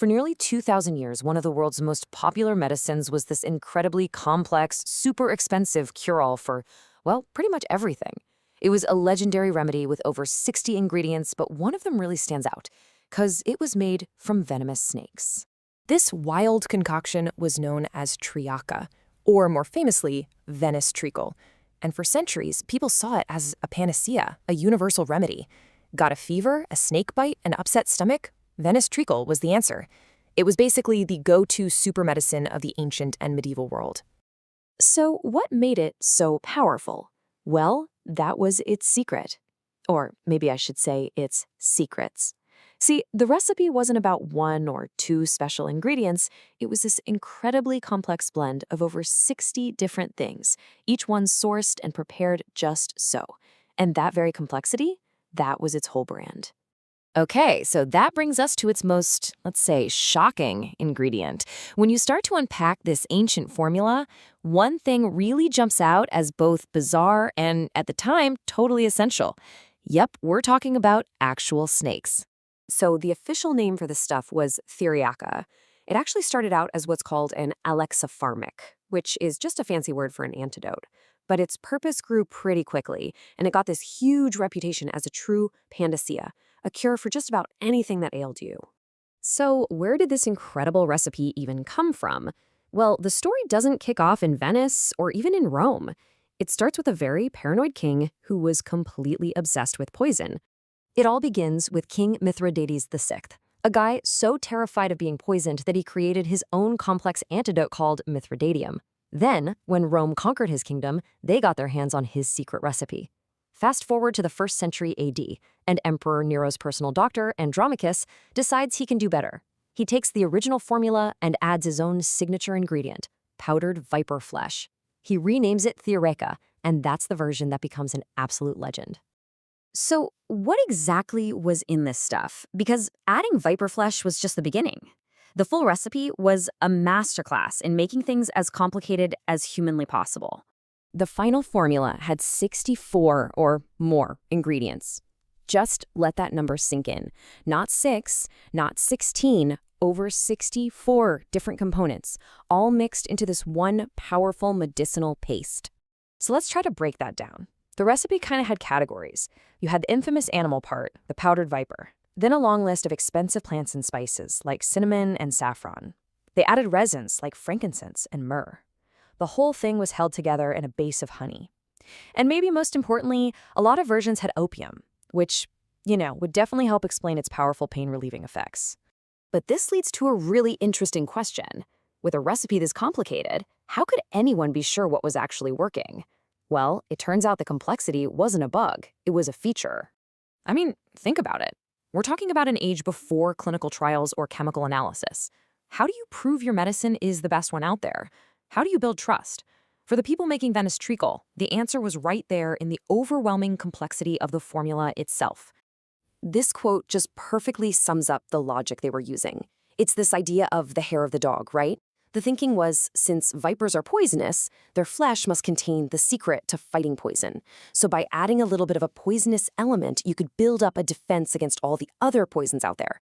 For nearly 2,000 years, one of the world's most popular medicines was this incredibly complex, super expensive cure-all for, well, pretty much everything. It was a legendary remedy with over 60 ingredients, but one of them really stands out, because it was made from venomous snakes. This wild concoction was known as triaca, or more famously, Venice treacle. And for centuries, people saw it as a panacea, a universal remedy. Got a fever, a snake bite, an upset stomach? Venice treacle was the answer. It was basically the go-to super medicine of the ancient and medieval world. So what made it so powerful? Well, that was its secret. Or maybe I should say its secrets. See, the recipe wasn't about one or two special ingredients. It was this incredibly complex blend of over 60 different things, each one sourced and prepared just so. And that very complexity, that was its whole brand. Okay, so that brings us to its most, let's say, shocking ingredient. When you start to unpack this ancient formula, one thing really jumps out as both bizarre and, at the time, totally essential. Yep, we're talking about actual snakes. So the official name for this stuff was theriaca. It actually started out as what's called an alexipharmac, which is just a fancy word for an antidote. But its purpose grew pretty quickly, and it got this huge reputation as a true panacea, a cure for just about anything that ailed you. So where did this incredible recipe even come from? Well, the story doesn't kick off in Venice or even in Rome. It starts with a very paranoid king who was completely obsessed with poison. It all begins with King Mithridates VI, a guy so terrified of being poisoned that he created his own complex antidote called Mithridatium. Then, when Rome conquered his kingdom, they got their hands on his secret recipe. Fast forward to the 1st century AD, and Emperor Nero's personal doctor, Andromachus, decides he can do better. He takes the original formula and adds his own signature ingredient, powdered viper flesh. He renames it theriaca, and that's the version that becomes an absolute legend. So what exactly was in this stuff? Because adding viper flesh was just the beginning. The full recipe was a masterclass in making things as complicated as humanly possible. The final formula had 64 or more ingredients. Just let that number sink in. Not 6, not 16, over 64 different components, all mixed into this one powerful medicinal paste. So let's try to break that down. The recipe kind of had categories. You had the infamous animal part, the powdered viper. Then a long list of expensive plants and spices like cinnamon and saffron. They added resins like frankincense and myrrh. The whole thing was held together in a base of honey. And maybe most importantly, a lot of versions had opium, which, would definitely help explain its powerful pain-relieving effects. But this leads to a really interesting question. With a recipe this complicated, how could anyone be sure what was actually working? Well, it turns out the complexity wasn't a bug, it was a feature. I mean, think about it. We're talking about an age before clinical trials or chemical analysis. How do you prove your medicine is the best one out there? How do you build trust? For the people making Venice treacle, the answer was right there in the overwhelming complexity of the formula itself. This quote just perfectly sums up the logic they were using. It's this idea of the hair of the dog, right? The thinking was, since vipers are poisonous, their flesh must contain the secret to fighting poison. So by adding a little bit of a poisonous element, you could build up a defense against all the other poisons out there.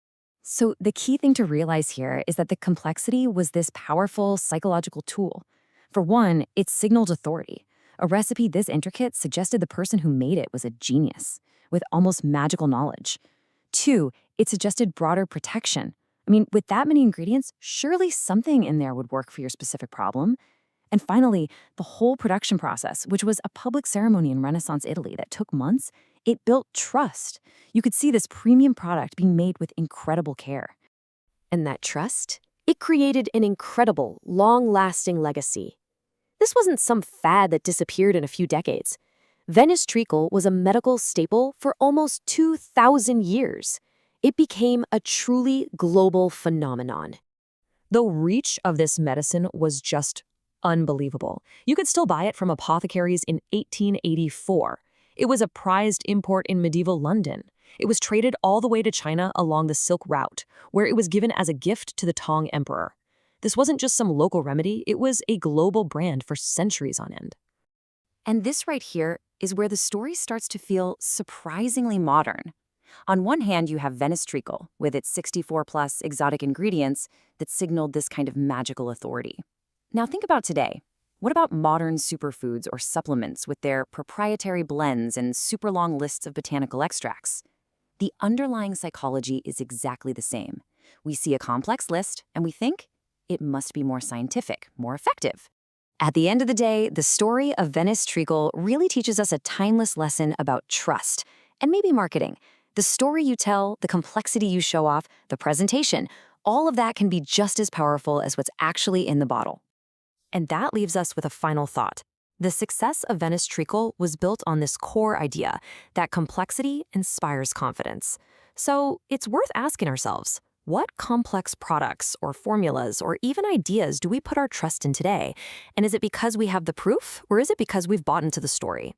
So the key thing to realize here is that the complexity was this powerful psychological tool. For one, it signaled authority. A recipe this intricate suggested the person who made it was a genius, with almost magical knowledge. Two, it suggested broader protection. I mean, with that many ingredients, surely something in there would work for your specific problem. And finally, the whole production process, which was a public ceremony in Renaissance Italy that took months, it built trust. You could see this premium product being made with incredible care. And that trust? It created an incredible, long-lasting legacy. This wasn't some fad that disappeared in a few decades. Venice treacle was a medical staple for almost 2,000 years. It became a truly global phenomenon. The reach of this medicine was just unbelievable. You could still buy it from apothecaries in 1884. It was a prized import in medieval London. It was traded all the way to China along the Silk Route, where it was given as a gift to the Tang Emperor. This wasn't just some local remedy, it was a global brand for centuries on end. And this right here is where the story starts to feel surprisingly modern. On one hand, you have Venice Treacle, with its 64-plus exotic ingredients that signaled this kind of magical authority. Now think about today. What about modern superfoods or supplements with their proprietary blends and super long lists of botanical extracts? The underlying psychology is exactly the same. We see a complex list and we think it must be more scientific, more effective. At the end of the day, the story of Venice Treacle really teaches us a timeless lesson about trust and maybe marketing. The story you tell, the complexity you show off, the presentation, all of that can be just as powerful as what's actually in the bottle. And that leaves us with a final thought. The success of Venice Treacle was built on this core idea that complexity inspires confidence. So it's worth asking ourselves, what complex products or formulas or even ideas do we put our trust in today? And is it because we have the proof, or is it because we've bought into the story?